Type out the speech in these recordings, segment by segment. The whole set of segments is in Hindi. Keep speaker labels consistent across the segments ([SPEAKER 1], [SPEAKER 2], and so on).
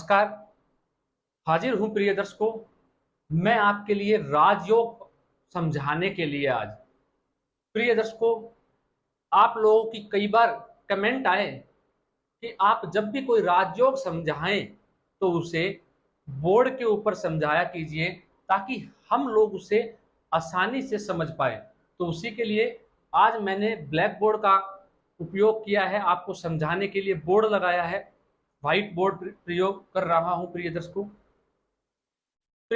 [SPEAKER 1] नमस्कार। हाजिर हूं प्रिय दर्शकों, मैं आपके लिए राजयोग समझाने के लिए आज। प्रिय दर्शकों, आप लोगों की कई बार कमेंट आए कि आप जब भी कोई राजयोग समझाएं तो उसे बोर्ड के ऊपर समझाया कीजिए ताकि हम लोग उसे आसानी से समझ पाए। तो उसी के लिए आज मैंने ब्लैक बोर्ड का उपयोग किया है, आपको समझाने के लिए बोर्ड लगाया है, व्हाइट बोर्ड प्रयोग कर रहा हूं। प्रिय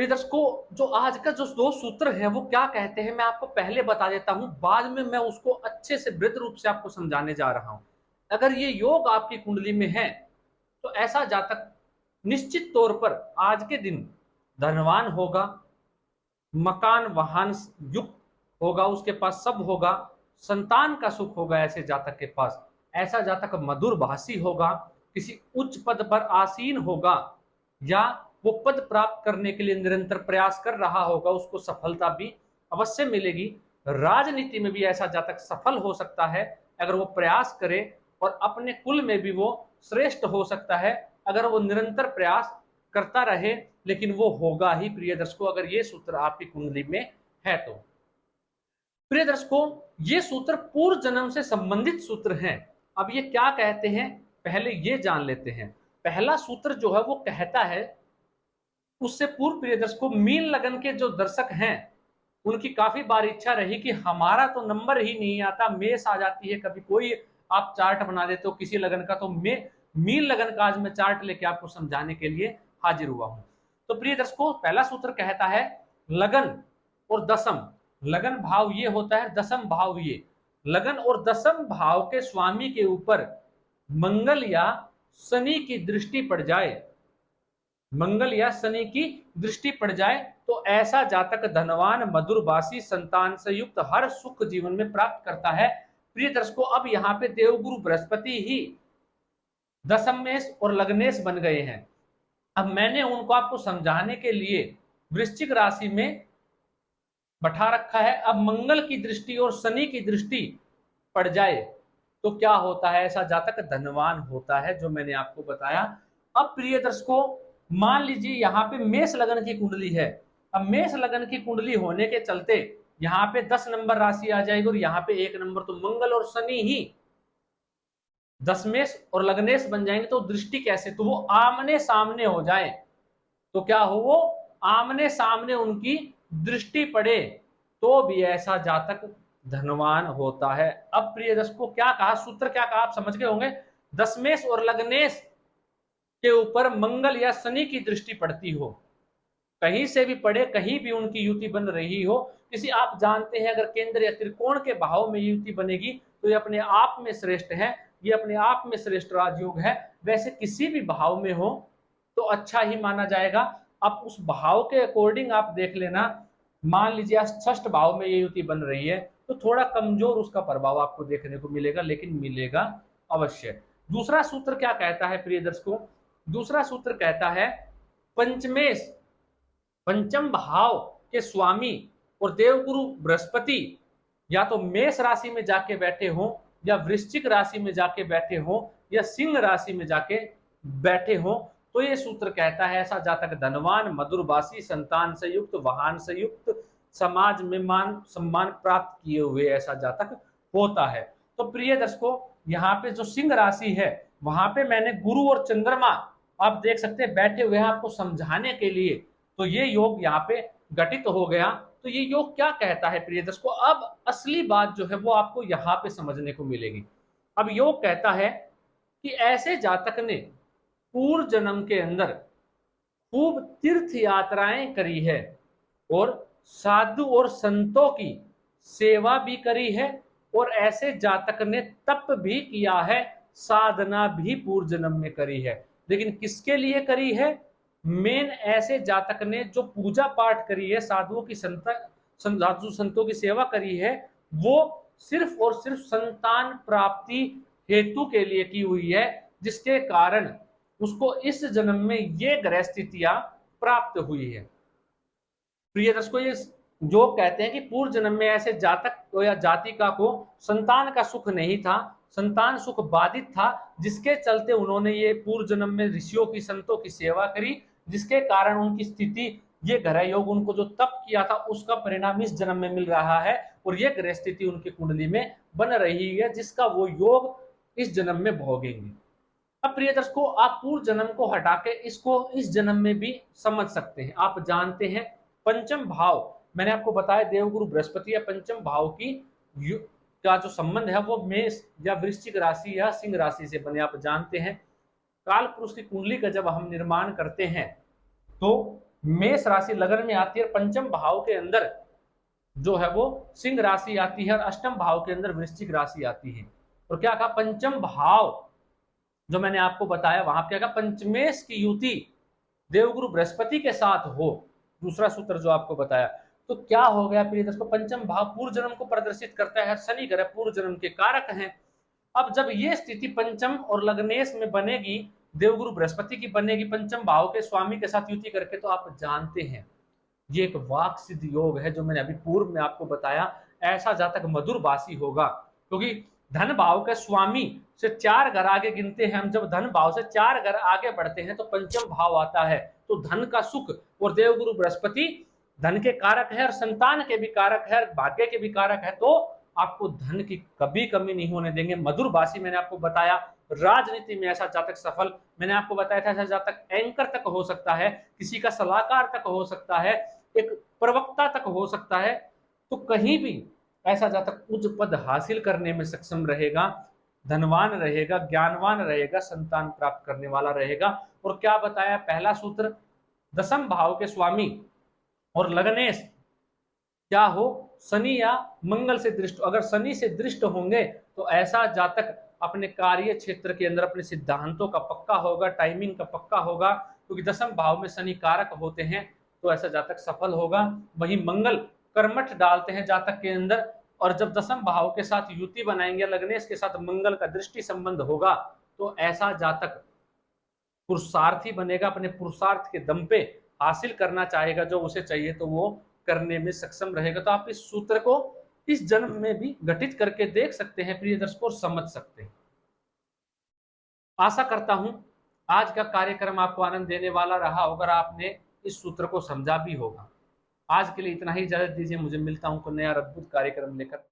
[SPEAKER 1] दर्शकों, जो आज का जो दो सूत्र है वो क्या कहते हैं मैं आपको पहले बता देता हूं, बाद में मैं उसको अच्छे से वृद्ध रूप से आपको समझाने जा रहा हूं। अगर ये योग आपकी कुंडली में है तो ऐसा जातक निश्चित तौर पर आज के दिन धनवान होगा, मकान वाहन युक्त होगा, उसके पास सब होगा, संतान का सुख होगा। ऐसे जातक के पास ऐसा जातक मधुर भाषी होगा, किसी उच्च पद पर आसीन होगा, या वो पद प्राप्त करने के लिए निरंतर प्रयास कर रहा होगा, उसको सफलता भी अवश्य मिलेगी। राजनीति में भी ऐसा जातक सफल हो सकता है अगर वो प्रयास करे, और अपने कुल में भी वो श्रेष्ठ हो सकता है अगर वो निरंतर प्रयास करता रहे, लेकिन वो होगा ही। प्रिय दर्शकों, अगर ये सूत्र आपकी कुंडली में है तो प्रिय दर्शकों, ये सूत्र पूर्व जन्म से संबंधित सूत्र हैं। अब ये क्या कहते हैं पहले ये जान लेते हैं। पहला सूत्र जो है वो कहता है, उससे पूर्व प्रिय दर्शकों, मीन लगन के जो दर्शक हैं उनकी काफी बार इच्छा रही कि हमारा तो नंबर ही नहीं आता, मेष आ जाती है कभी कोई, आप चार्ट बना देते हो किसी लगन का, तो मीन लगन का आज मैं चार्ट लेके आपको समझाने के लिए हाजिर हुआ हूं। तो प्रिय दर्शकों, पहला सूत्र कहता है लगन और दसम। लगन भाव ये होता है, दसम भाव ये। लगन और दसम भाव के स्वामी के ऊपर मंगल या शनि की दृष्टि पड़ जाए, मंगल या शनि की दृष्टि पड़ जाए तो ऐसा जातक धनवान, मधुरभाषी, संतान से युक्त हर सुख जीवन में प्राप्त करता है। प्रिय दर्शकों, अब यहाँ पे देवगुरु बृहस्पति ही दशमेश और लग्नेश बन गए हैं। अब मैंने उनको आपको समझाने के लिए वृश्चिक राशि में बैठा रखा है। अब मंगल की दृष्टि और शनि की दृष्टि पड़ जाए तो क्या होता है, ऐसा जातक धनवान होता है, जो मैंने आपको बताया। अब प्रिय दर्शकों, मान लीजिए यहाँ पे मेष लगन की कुंडली है। अब मेष लगन की कुंडली होने के चलते यहाँ पे 10 नंबर राशि आ जाएगी और यहाँ पे 1 नंबर, तो मंगल और शनि ही दशमेश और लग्नेश बन जाएंगे। तो दृष्टि कैसे, तो वो आमने सामने हो जाए तो क्या हो, वो आमने सामने उनकी दृष्टि पड़े तो भी ऐसा जातक धनवान होता है। अब प्रिय दर्शकों, क्या कहा, सूत्र क्या कहा आप समझ गए होंगे। दशमेश और लग्नेश के ऊपर मंगल या शनि की दृष्टि पड़ती हो, कहीं से भी पड़े, कहीं भी उनकी युति बन रही हो, किसी, आप जानते हैं अगर केंद्र या त्रिकोण के भाव में युति बनेगी तो ये अपने आप में श्रेष्ठ है, ये अपने आप में श्रेष्ठ राजयोग है। वैसे किसी भी भाव में हो तो अच्छा ही माना जाएगा। अब उस भाव के अकॉर्डिंग आप देख लेना। मान लीजिए षष्ठ भाव में ये युति बन रही है तो थोड़ा कमजोर उसका प्रभाव आपको देखने को मिलेगा, लेकिन मिलेगा अवश्य। दूसरा सूत्र क्या कहता है प्रिय दर्शकों, दूसरा सूत्र कहता है पंचमेश, पंचम भाव के स्वामी और देवगुरु बृहस्पति या तो मेष राशि में जाके बैठे हो, या वृश्चिक राशि में जाके बैठे हो, या सिंह राशि में जाके बैठे हो, तो ये सूत्र कहता है ऐसा जातक धनवान, मधुरभाषी, संतान से युक्त, वाहन से युक्त, समाज में मान सम्मान प्राप्त किए हुए ऐसा जातक होता है। तो प्रिय दर्शकों, यहाँ पे जो सिंह राशि है वहां पे मैंने गुरु और चंद्रमा आप देख सकते हैं बैठे हुए हैं आपको समझाने के लिए। तो ये योग यहाँ पे घटित हो गया। तो ये योग क्या कहता है प्रिय दर्शकों, अब असली बात जो है वो आपको यहाँ पे समझने को मिलेगी। अब योग कहता है कि ऐसे जातक ने पूर्व जन्म के अंदर खूब तीर्थ यात्राएं करी है और साधु और संतों की सेवा भी करी है, और ऐसे जातक ने तप भी किया है, साधना भी पूर्व जन्म में करी है। लेकिन किसके लिए करी है, मेन ऐसे जातक ने जो पूजा पाठ करी है, साधुओं की साधु संतों की सेवा करी है, वो सिर्फ और सिर्फ संतान प्राप्ति हेतु के लिए की हुई है, जिसके कारण उसको इस जन्म में ये ग्रह स्थितियां प्राप्त हुई है। प्रिय दर्शकों, ये जो कहते हैं कि पूर्व जन्म में ऐसे जातक को या जातिका को संतान का सुख नहीं था, संतान सुख बाधित था, जिसके चलते उन्होंने ये पूर्व जन्म में ऋषियों की संतों की सेवा करी, जिसके कारण उनकी स्थिति, ये ग्रह योग उनको जो तप किया था उसका परिणाम इस जन्म में मिल रहा है, और ये ग्रह स्थिति उनकी कुंडली में बन रही है, जिसका वो योग इस जन्म में भोगेंगे। अब प्रिय दर्शकों, आप पूर्व जन्म को हटा के इसको इस जन्म में भी समझ सकते हैं। आप जानते हैं पंचम भाव, मैंने आपको बताया देवगुरु बृहस्पति या पंचम भाव की का जो संबंध है वो मेष या वृश्चिक राशि या सिंह राशि से बने। आप जानते हैं काल पुरुष की कुंडली का जब हम निर्माण करते हैं तो मेष राशि लगन में आती है, पंचम भाव के अंदर जो है वो सिंह राशि आती है, और अष्टम भाव के अंदर वृश्चिक राशि आती है। और क्या कहा, पंचम भाव जो मैंने आपको बताया वहां पे क्या कहा, पंचमेश की युति देवगुरु बृहस्पति के साथ हो, दूसरा सूत्र जो आपको बताया। तो क्या हो गया प्रिय दोस्तों, पंचम भाव पूर्व जन्म को प्रदर्शित करता है, शनि ग्रह पूर्व जन्म के कारक हैं। अब जब ये स्थिति पंचम और लग्नेश में बनेगी, देवगुरु बृहस्पति की बनेगी पंचम भाव के स्वामी के साथ युति करके, तो आप जानते हैं ये एक वाक सिद्ध योग है जो मैंने अभी पूर्व में आपको बताया। ऐसा जातक मधुरभाषी होगा, क्योंकि धन भाव के स्वामी से 4 घर आगे गिनते हैं हम, जब धन भाव से 4 घर आगे बढ़ते हैं तो पंचम भाव आता है, तो धन का सुख, और देवगुरु बृहस्पति धन के कारक है और संतान के भी कारक है, भाग्य के भी कारक है, तो आपको धन की कभी कमी नहीं होने देंगे। मधुरभाषी मैंने आपको बताया, राजनीति में ऐसा जातक सफल, मैंने आपको बताया था ऐसा जातक एंकर तक हो सकता है, किसी का सलाहकार तक हो सकता है, एक प्रवक्ता तक हो सकता है, तो कहीं भी ऐसा जातक उच्च पद हासिल करने में सक्षम रहेगा, धनवान रहेगा, ज्ञानवान रहेगा, संतान प्राप्त करने वाला रहेगा। और क्या बताया, पहला सूत्र दसम भाव के स्वामी और लग्नेश क्या हो, शनि या मंगल से दृष्ट, अगर शनि से दृष्ट होंगे तो ऐसा जातक अपने कार्य क्षेत्र के अंदर अपने सिद्धांतों का पक्का होगा, टाइमिंग का पक्का होगा, क्योंकि दसम भाव में शनि कारक होते हैं, तो ऐसा जातक सफल होगा। वहीं मंगल कर्मठ डालते हैं जातक के अंदर, और जब दसम भाव के साथ युति बनाएंगे, लग्नेश के साथ मंगल का दृष्टि संबंध होगा, तो ऐसा जातक पुरुषार्थी बनेगा, अपने पुरुषार्थ के दम पे हासिल करना चाहेगा जो उसे चाहिए, तो वो करने में सक्षम रहेगा। तो आप इस सूत्र को इस जन्म में भी घटित करके देख सकते हैं प्रिय दर्शकों, समझ सकते हैं। आशा करता हूं आज का कार्यक्रम आपको आनंद देने वाला रहा होगा, आपने इस सूत्र को समझा भी होगा। आज के लिए इतना ही, इजाजत दीजिए, मुझे मिलता हूं को नया अद्भुत कार्यक्रम लेकर।